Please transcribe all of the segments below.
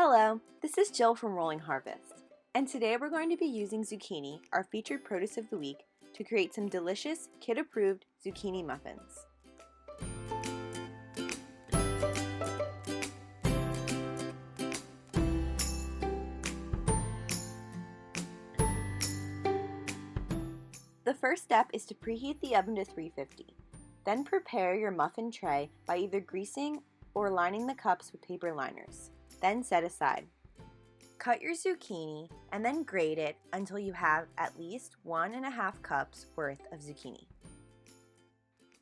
Hello, this is Jill from Rolling Harvest, and today we're going to be using zucchini, our featured produce of the week, to create some delicious, kid-approved zucchini muffins. The first step is to preheat the oven to 350. Then prepare your muffin tray by either greasing or lining the cups with paper liners. Then set aside. Cut your zucchini and then grate it until you have at least 1.5 cups worth of zucchini.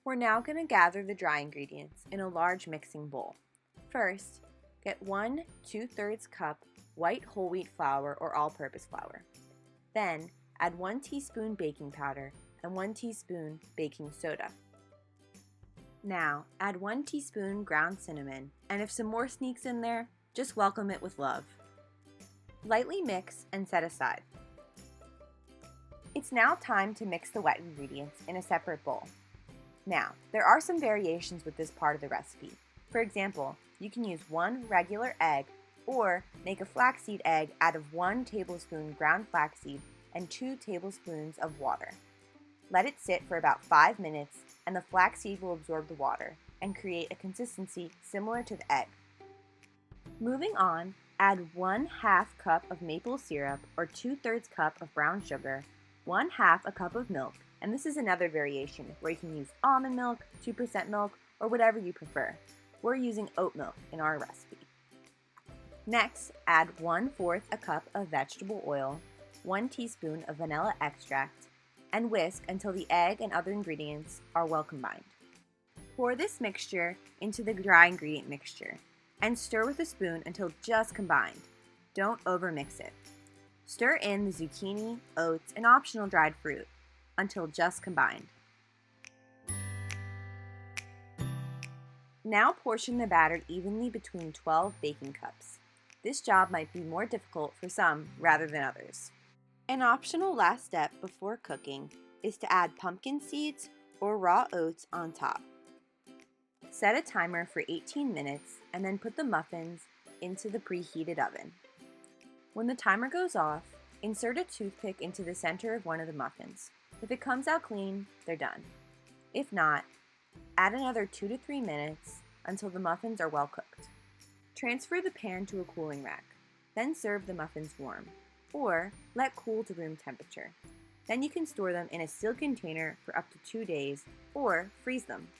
We're now going to gather the dry ingredients in a large mixing bowl. First, get 1 2/3 cup white whole wheat flour or all-purpose flour. Then, add 1 teaspoon baking powder and 1 teaspoon baking soda. Now, add 1 teaspoon ground cinnamon, and if some more sneaks in there, just welcome it with love. Lightly mix and set aside. It's now time to mix the wet ingredients in a separate bowl. Now, there are some variations with this part of the recipe. For example, you can use 1 regular egg or make a flaxseed egg out of 1 tablespoon ground flaxseed and 2 tablespoons of water. Let it sit for about 5 minutes and the flaxseed will absorb the water and create a consistency similar to the egg. Moving on, add 1/2 cup of maple syrup or 2/3 cup of brown sugar, 1/2 a cup of milk, and this is another variation where you can use almond milk, 2% milk, or whatever you prefer. We're using oat milk in our recipe. Next, add 1/4 a cup of vegetable oil, 1 teaspoon of vanilla extract, and whisk until the egg and other ingredients are well combined. Pour this mixture into the dry ingredient mixture and stir with a spoon until just combined. Don't overmix it. Stir in the zucchini, oats, and optional dried fruit until just combined. Now portion the batter evenly between 12 baking cups. This job might be more difficult for some rather than others. An optional last step before cooking is to add pumpkin seeds or raw oats on top. Set a timer for 18 minutes and then put the muffins into the preheated oven. When the timer goes off, insert a toothpick into the center of one of the muffins. If it comes out clean, they're done. If not, add another 2 to 3 minutes until the muffins are well cooked. Transfer the pan to a cooling rack, then serve the muffins warm, or let cool to room temperature. Then you can store them in a sealed container for up to 2 days, or freeze them.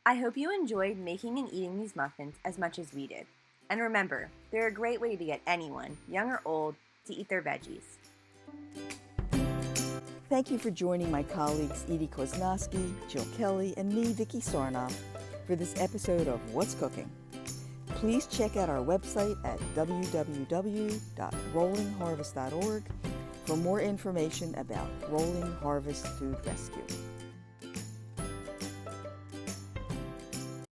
I hope you enjoyed making and eating these muffins as much as we did. And remember, they're a great way to get anyone, young or old, to eat their veggies. Thank you for joining my colleagues Edie Koznowski, Jill Kelly, and me, Vicki Sarnoff, for this episode of What's Cooking. Please check out our website at www.rollingharvest.org for more information about Rolling Harvest Food Rescue.